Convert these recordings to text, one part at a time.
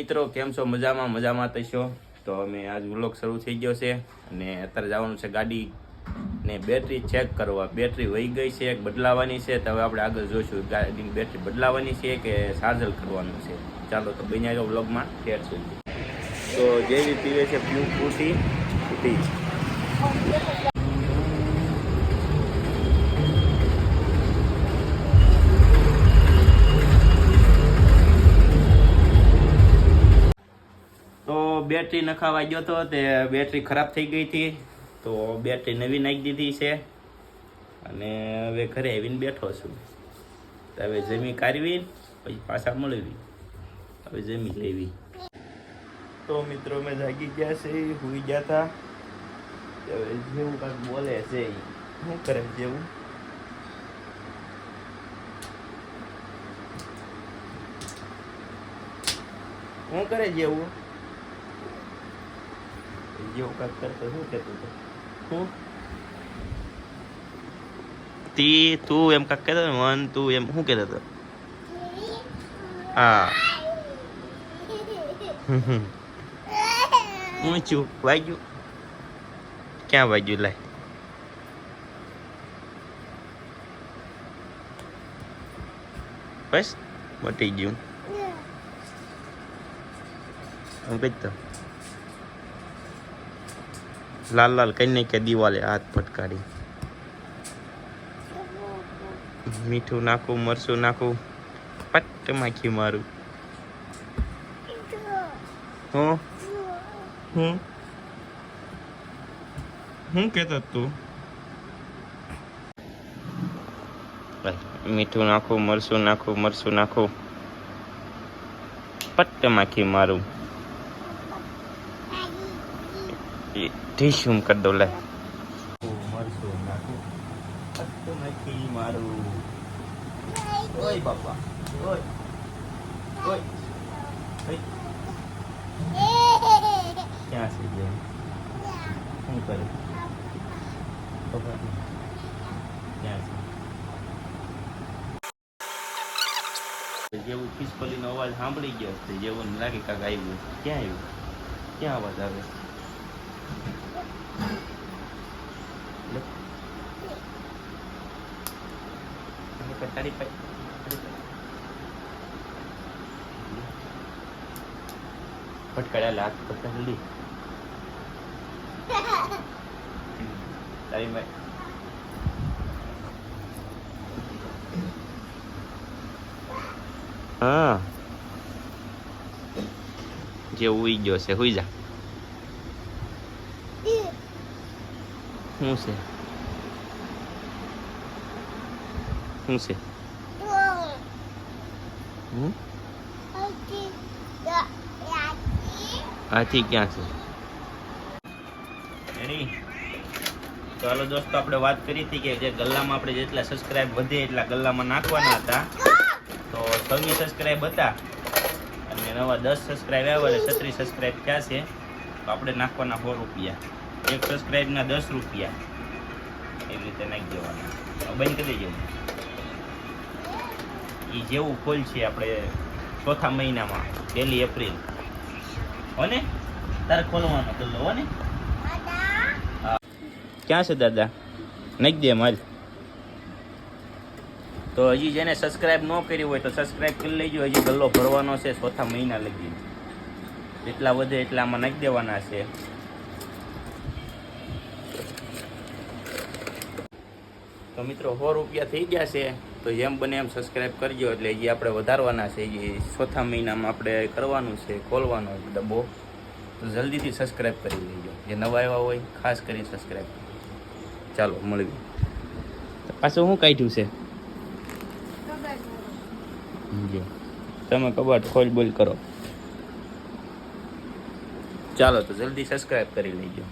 મિત્રો કેમ છો? મજામાં થશો. તો અમે આજ વ્લોગ શરૂ થઈ ગયો છે અને અત્યારે જવાનું છે ગાડી ને બેટરી ચેક કરવા. બેટરી વહી ગઈ છે, બદલાવાની છે. તો હવે આપણે આગળ જોઈશું ગાડીની બેટરી બદલાવાની છે કે ચાર્જર કરવાનું છે. ચાલો તો બન્યા જાઓ વ્લોગમાં ઠેર સુધી. તો જેવી પીવે છે ફૂટી. બેટરી નખાવા ગયો તો તે બેટરી ખરાબ થઈ ગઈ હતી, તો બેટરી નવી નાખી દીધી છે અને હવે ઘરે આવીને બેઠો છું. તો હવે જમી કાઢવી પછી પાછા મળવી. હવે જમી લેવી. તો મિત્રો મેં જાગી ગયા છે, સુઈ ગયા હતા. હવે જેવું કાંઈક બોલે છે શું કરે જેવું. શું કરે જેવું જેવું કાંઈક કરતો. શું કહેતો હતો? શું તું એમ કાંઈક કહેતો ને વન તું એમ શું કહેતો હતો? હા ઊંચું વાગ્યું. ક્યાં વાગ્યું? લાય બસ મટી ગયું. હું કઈ તો લાલ કઈ નહીં કે દિવાલે હાથ ફટકારી. મીઠું નાખું, મરચું નાખું, પટ્ટ માખી મારું. હું કહેતો તું? મીઠું નાખું, મરચું નાખું, પટ્ટ માખી મારું. ઠીશું કરી દો. લે મરચું નાખું, પટ્ટ માખી મારું. ઓય બાપા, ઓય ઓય ક્યાં છે જે શું કરે? ક્યાં છે? જેવું ખિસકોલીનો અવાજ સાંભળી ગયો છે, જેવું લાગે કાંક આવ્યું. ક્યાં આવ્યું? ક્યાં અવાજ આવે? ફટકાડ્યા લાગ ફટકા જલ્દી. તારી મેં હા જે ઉઈ ગયો છે. હુઈ જા. શું છે? શું છે? હાથી ક્યાં છે? એની તો હાલો દોસ્તો, આપણે વાત કરી હતી કે જે ગલ્લામાં આપણે જેટલા સબસ્ક્રાઇબ વધે એટલા ગલ્લામાં નાખવાના હતા. તો 26 સબસ્ક્રાઇબ હતા અને નવા 10 સબસ્ક્રાઇબ આવ્યા એટલે 36 સબસ્ક્રાઇબ થયા છે. તો આપણે નાખવાના 100 રૂપિયા. એક સબસ્ક્રાઇબના 10 રૂપિયા એવી રીતે નાખી દેવાના. બંધ કરી દેજો. એ જેવું ખોલ છે આપણે ચોથા મહિનામાં 1 એપ્રિલ હોને તારે ખોલવાનો ગલ્લો હોને. ક્યાં છે દાદા? નાખી દે માલ. તો હજી જેને સબસ્ક્રાઇબ ન કરી હોય તો સબસ્ક્રાઇબ કરી લેજો. હજી ગલ્લો ભરવાનો છે ચોથા મહિના લગી. જેટલા વધે એટલામાં નાખી દેવાના છે. તો મિત્રો 100 રૂપિયા થઈ ગયા છે. તો જેમ બને એમ સબસ્ક્રાઇબ કરજો. એટલે હજી આપણે વધારવાના છે. એ ચોથા મહિનામાં આપણે કરવાનું છે, ખોલવાનો ડબ્બો. તો જલ્દીથી સબસ્ક્રાઇબ કરી લેજો. જે નવા આવ્યા હોય ખાસ કરીને સબસ્ક્રાઇબ. ચાલો મળવી. પાછું શું કાઢ્યું છે? તમે કબાટ ખોલ બોલ કરો. ચાલો તો જલ્દી સબસ્ક્રાઇબ કરી લેજો.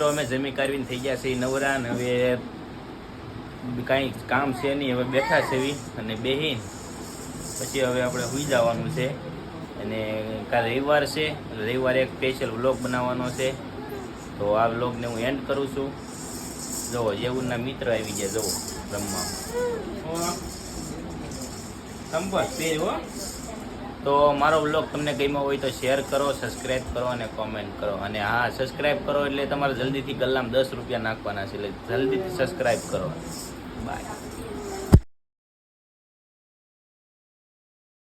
મિત્રો અમે જમી કાઢવીને થઈ ગયા છે નવરા ને હવે કાંઈ કામ છે નહીં, હવે બેઠા છે એવી અને બેહીન પછી હવે આપણે સુઈ જવાનું છે. અને કાલે રવિવાર છે, રવિવારે એક સ્પેશિયલ વ્લોગ બનાવવાનો છે. તો આ વ્લોગને હું એન્ડ કરું છું. જુઓ જેવુંના મિત્ર આવી ગયા, જુઓ રમવા. તો મારો વ્લોગ તમને ગમ્યો હોય તો શેર કરો, સબસ્ક્રાઈબ કરો અને કોમેન્ટ કરો. અને હા, સબસ્ક્રાઈબ કરો એટલે તમારે જલ્દીથી ગલ્લામાં 10 રૂપિયા નાખવાના છે, એટલે જલ્દીથી સબસ્ક્રાઈબ કરો. બાય.